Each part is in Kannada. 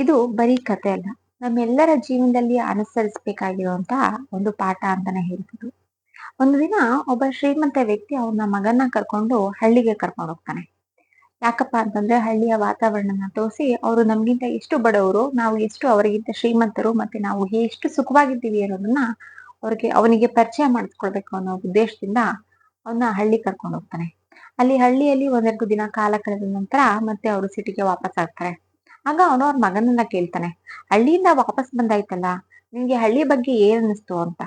ಇದು ಬರೀ ಕತೆ ಅಲ್ಲ. ನಮ್ಮೆಲ್ಲರ ಜೀವನದಲ್ಲಿ ಅನುಸರಿಸಬೇಕಾಗಿರುವಂತಹ ಒಂದು ಪಾಠ ಅಂತಾನೆ ಹೇಳ್ಬೋದು. ಒಂದು ದಿನ ಒಬ್ಬ ಶ್ರೀಮಂತ ವ್ಯಕ್ತಿ ಅವನ ಮಗನ್ನ ಕರ್ಕೊಂಡು ಹಳ್ಳಿಗೆ ಕರ್ಕೊಂಡು ಹೋಗ್ತಾನೆ. ಯಾಕಪ್ಪ ಅಂತಂದ್ರೆ ಹಳ್ಳಿಯ ವಾತಾವರಣನ ತೋರಿಸಿ ಅವರು ನಮ್ಗಿಂತ ಎಷ್ಟು ಬಡವರು, ನಾವು ಎಷ್ಟು ಅವರಿಗಿಂತ ಶ್ರೀಮಂತರು, ಮತ್ತೆ ನಾವು ಎಷ್ಟು ಸುಖವಾಗಿದ್ದೀವಿ ಅನ್ನೋದನ್ನ ಅವನಿಗೆ ಪರಿಚಯ ಮಾಡಿಸ್ಕೊಳ್ಬೇಕು ಅನ್ನೋ ಉದ್ದೇಶದಿಂದ ಅವನ್ನ ಹಳ್ಳಿ ಕರ್ಕೊಂಡು ಹೋಗ್ತಾನೆ. ಅಲ್ಲಿ ಹಳ್ಳಿಯಲ್ಲಿ ಒಂದೆರಡು ದಿನ ಕಾಲ ಕಳೆದ ನಂತರ ಮತ್ತೆ ಅವರು ಸಿಟಿಗೆ ವಾಪಸ್ ಆಗ್ತಾರೆ. ಆಗ ಅವನು ಅವ್ರ ಮಗನನ್ನ ಕೇಳ್ತಾನೆ, ಹಳ್ಳಿಯಿಂದ ವಾಪಸ್ ಬಂದಾಯ್ತಲ್ಲ, ನಿನ್ಗೆ ಹಳ್ಳಿ ಬಗ್ಗೆ ಏನ್ ಅನ್ನಿಸ್ತು ಅಂತ.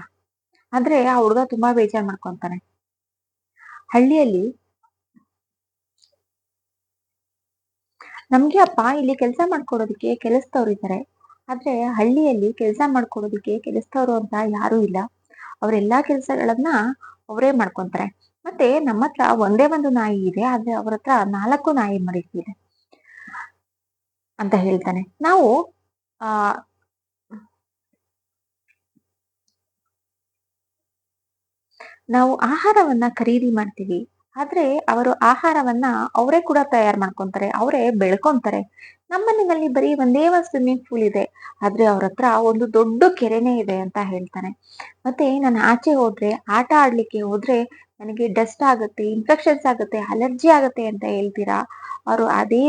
ಆದ್ರೆ ಆ ಹುಡುಗ ತುಂಬಾ ಬೇಜಾರ್ ಮಾಡ್ಕೊಂತಾನೆ. ಹಳ್ಳಿಯಲ್ಲಿ ನಮ್ಗೆ ಅಪ್ಪ ಇಲ್ಲಿ ಕೆಲಸ ಮಾಡ್ಕೊಡೋದಕ್ಕೆ ಕೆಲಸದವ್ರು ಇದ್ದಾರೆ. ಆದ್ರೆ ಹಳ್ಳಿಯಲ್ಲಿ ಕೆಲಸ ಮಾಡ್ಕೊಡೋದಕ್ಕೆ ಕೆಲಸದವ್ರು ಅಂತ ಯಾರೂ ಇಲ್ಲ. ಅವರೆಲ್ಲಾ ಕೆಲ್ಸಗಳನ್ನ ಅವರೇ ಮಾಡ್ಕೊಂತಾರೆ. ಮತ್ತೆ ನಮ್ಮ ಹತ್ರ ಒಂದೇ ಒಂದು ನಾಯಿ ಇದೆ, ಆದ್ರೆ ಅವ್ರ ಹತ್ರ 4 ನಾಯಿ ಮರಿ ಇದೆ ಅಂತ ಹೇಳ್ತಾನೆ. ಆ ನಾವು ಆಹಾರವನ್ನ ಖರೀದಿ ಮಾಡ್ತೀವಿ. ಆದ್ರೆ ಅವರು ಆಹಾರವನ್ನ ಅವರೇ ಕೂಡ ತಯಾರು ಮಾಡ್ಕೊಂತಾರೆ, ಅವರೇ ಬೆಳ್ಕೊಂತಾರೆ. ನಮ್ಮನೆಯಲ್ಲಿ ಬರೀ ಒಂದೇ ಒಂದು ಸ್ವಿಮ್ಮಿಂಗ್ ಪೂಲ್ ಇದೆ, ಆದ್ರೆ ಅವ್ರ ಹತ್ರ ಒಂದು ದೊಡ್ಡ ಕೆರೆನೇ ಇದೆ ಅಂತ ಹೇಳ್ತಾನೆ. ಮತ್ತೆ ನಾನು ಆಚೆ ಹೋದ್ರೆ, ಆಟ ಆಡ್ಲಿಕ್ಕೆ ಹೋದ್ರೆ ನನಗೆ ಡಸ್ಟ್ ಆಗುತ್ತೆ, ಇನ್ಫೆಕ್ಷನ್ಸ್ ಆಗುತ್ತೆ, ಅಲರ್ಜಿ ಆಗುತ್ತೆ ಅಂತ ಹೇಳ್ತೀರಾ. ಅವರು ಅದೇ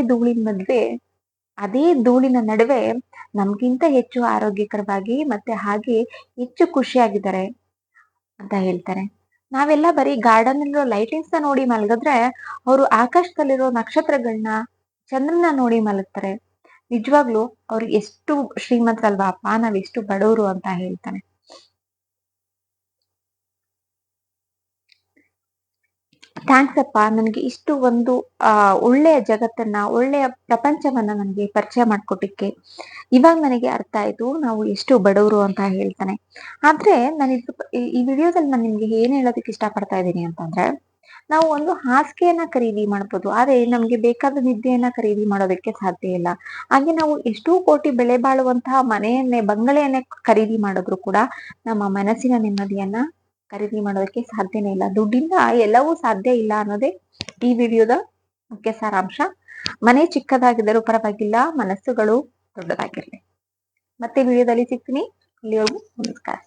ಧೂಳಿನ ನಡುವೆ ನಮ್ಗಿಂತ ಹೆಚ್ಚು ಆರೋಗ್ಯಕರವಾಗಿ ಮತ್ತೆ ಹಾಗೆ ಹೆಚ್ಚು ಖುಷಿಯಾಗಿದ್ದಾರೆ ಅಂತ ಹೇಳ್ತಾರೆ. ನಾವೆಲ್ಲ ಬರೀ ಗಾರ್ಡನ್ ಅಲ್ಲಿರೋ ಲೈಟಿಂಗ್ಸ್ ನ ನೋಡಿ ಮಲಗಿದ್ರೆ, ಅವರು ಆಕಾಶದಲ್ಲಿರೋ ನಕ್ಷತ್ರಗಳನ್ನ, ಚಂದ್ರನ ನೋಡಿ ಮಲಗ್ತಾರೆ. ನಿಜವಾಗ್ಲೂ ಅವ್ರು ಎಷ್ಟು ಶ್ರೀಮಂತರಲ್ವಾ ಅಪ್ಪ, ನಾವ್ ಎಷ್ಟು ಬಡವರು ಅಂತ ಹೇಳ್ತಾನೆ. ಥ್ಯಾಂಕ್ಸ್ ಅಪ್ಪ, ನನ್ಗೆ ಇಷ್ಟು ಒಂದು ಒಳ್ಳೆಯ ಜಗತ್ತನ್ನ, ಒಳ್ಳೆಯ ಪ್ರಪಂಚವನ್ನ ನನ್ಗೆ ಪರಿಚಯ ಮಾಡ್ಕೊಟ್ಟಿಕ್ಕೆ. ಇವಾಗ ನನಗೆ ಅರ್ಥ ಆಯ್ತು ನಾವು ಎಷ್ಟು ಬಡವರು ಅಂತ ಹೇಳ್ತಾನೆ. ಆದ್ರೆ ನಾನು ಈ ವಿಡಿಯೋದಲ್ಲಿ ನಾನು ನಿಮ್ಗೆ ಏನ್ ಹೇಳೋದಕ್ಕೆ ಇಷ್ಟ ಪಡ್ತಾ ಇದ್ದೀನಿ ಅಂತಂದ್ರೆ, ನಾವು ಒಂದು ಹಾಸಿಗೆಯನ್ನ ಖರೀದಿ ಮಾಡ್ಬೋದು, ಆದ್ರೆ ನಮ್ಗೆ ಬೇಕಾದ ನಿದ್ದೆಯನ್ನ ಖರೀದಿ ಮಾಡೋದಕ್ಕೆ ಸಾಧ್ಯ ಇಲ್ಲ. ಹಾಗೆ ನಾವು ಎಷ್ಟೋ ಕೋಟಿ ಬೆಲೆ ಬಾಳುವಂತಹ ಬಂಗಲೆಯನ್ನೇ ಖರೀದಿ ಮಾಡಿದ್ರು ಕೂಡ ನಮ್ಮ ಮನಸ್ಸಿನ ನೆಮ್ಮದಿಯನ್ನ ಖರೀದಿ ಮಾಡೋದಕ್ಕೆ ಸಾಧ್ಯನೇ ಇಲ್ಲ. ದುಡ್ಡಿಂದ ಎಲ್ಲವೂ ಸಾಧ್ಯ ಇಲ್ಲ ಅನ್ನೋದೇ ಈ ವಿಡಿಯೋದ ಮುಖ್ಯ ಸಾರಾಂಶ. ಮನೆ ಚಿಕ್ಕದಾಗಿದ್ದರೂ ಪರವಾಗಿಲ್ಲ, ಮನಸ್ಸುಗಳು ದೊಡ್ಡದಾಗಿರ್ಲಿ. ಮತ್ತೆ ವಿಡಿಯೋದಲ್ಲಿ ಸಿಗ್ತೀನಿ. ಅಲ್ಲಿವರೆಗೂ ನಮಸ್ಕಾರ.